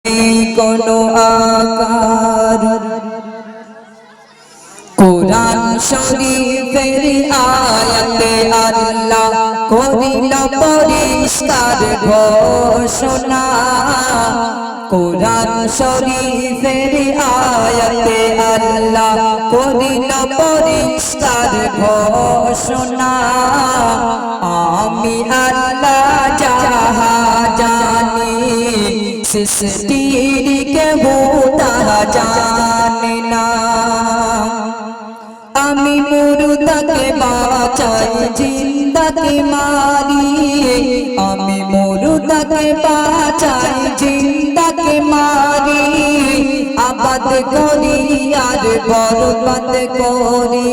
কোনো আকার কুরআন শরীফের আয়াতে আল্লাহ করিল পরিষ্কার ঘোষণা কুরআন শরীফের আয়াতে আল্লাহ করিল পরিষ্কার ঘোষণা আমি আল্লাহ যাহা জানি সৃষ্টির কেউ তাহা জানে না আমি মুর্দাকে বাঁচাই জিন্দাকে মারি আমি মুর্দাকে বাঁচাই জিন্দাকে মারি আবাদ করি আর বরবাদ করি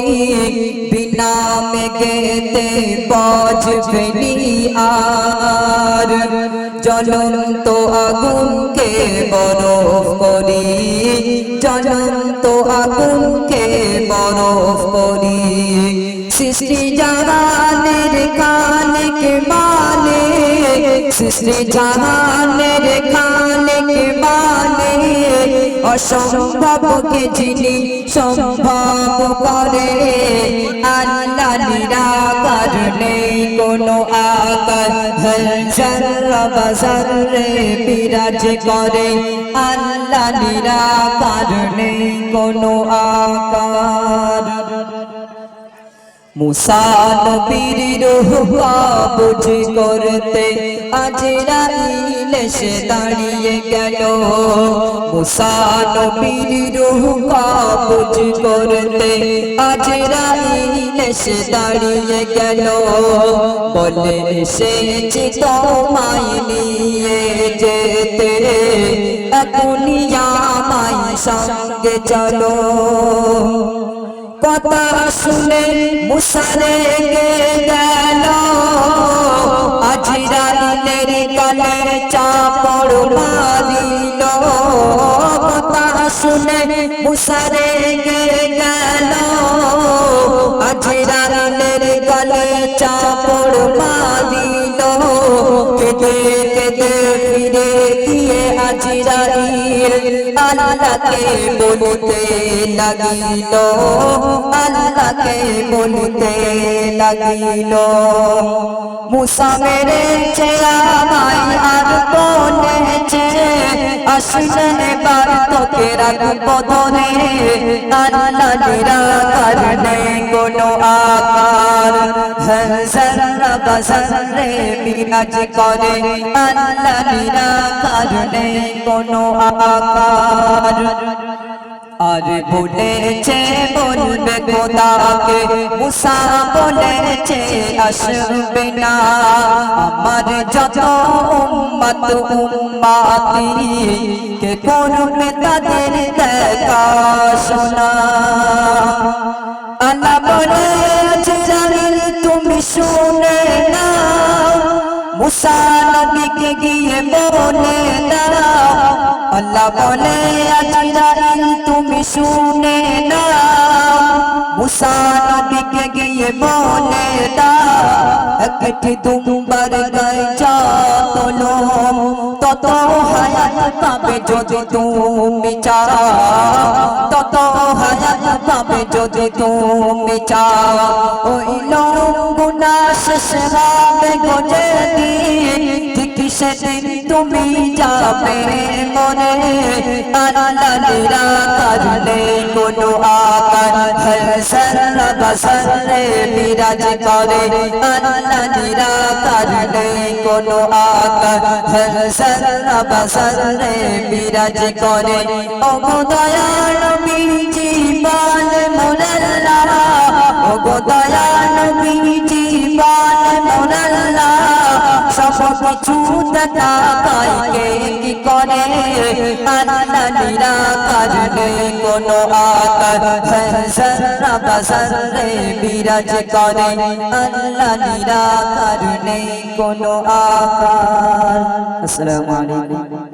বিনা মেঘেতে বাজবেনি আর জ্বলন্ত আগুনকে বরফ করি জ্বলন্ত আগুনকে বরফ করি সৃষ্টি জাহানের খালিক মালিক সৃষ্টি জাহানের খালিক মালিক অসম্ভবকে যিনি সম্ভব করে আল্লাহ নিরাকার নেই কোনো আকার জর্রা বজর্রে বিরাজ করে আল্লাহ নিরাকার নেই কোনো আকার মুসা নবীর রূহ কবজ করতে আজরাইল এসে দাঁড়িয়ে গেল মুসা নবীর রূহ কবজ করতে আজরাইল এসে দাঁড়িয়ে গেল বলে এসেছি তোমায় নিয়ে যেতে এখনই আমায় সঙ্গে চলো কথা শুনে মুসা রেগে গেল আজরাইলের গলে চাপড় মারিল কথা শুনে মুসা রেগে গেল আজরাইলের গলে চাপড় মারিল কেঁদে কেঁদে ফিরে গিয়ে আজরাইল আল্লাহকে বলতে লাগিল আল্লাহকে বলতে লাগিল মুসা মেরেছে আমায় আর বলেছে আসলে বার তোকে রাখবো ধরে আল্লাহ নিরাকার নেই কোনো আকার জর্রা বজর্রে বিরাজ করে আল্লাহ নিরাকার নেই কোনো আকার আর বলেছে বলবে খোদাকে মুসা বলেছে আসবে না আমার যত উম্মত উম্মতি কে করবে তাদের দেখা শোনা আল্লাহ বলেছে জালিল তুমি শুনে না মুসা নবীকে গিয়ে বলে দাও আল্লাহ বলে আজরাইল তুমি শুনে না মুসা নবীকে গিয়ে বলে দাও একটি দুম্বার গায়ে যত লোম তত হায়াত পাবে যদি তুমি চাও তত হায়াত পাবে যদি তুমি চাও ওই লোমগুনা শেষ হবে গো যেদিন ঠিক সেদিন তুমি যাবে মরে আল্লাহ নিরাকার নেই কোনো আকার জর্রা বজর্রে বিরাজ করে আল্লাহ নিরাকার নেই কোনো আকার জর্রা বজর্রে বিরাজ করে ও দয়াল নবীজি বলে মোরাল্লাহ ও দয়াল নবীজি বলে মোরাল্লাহ সব কিছু দেখা পাইকে কি করে আল্লাহ নিরাকার নেই কোনো আকার জর্রা বজর্রে বিরাজ করে আল্লাহ নিরাকার নেই কোনো আকার আসসালামু আলাইকুম।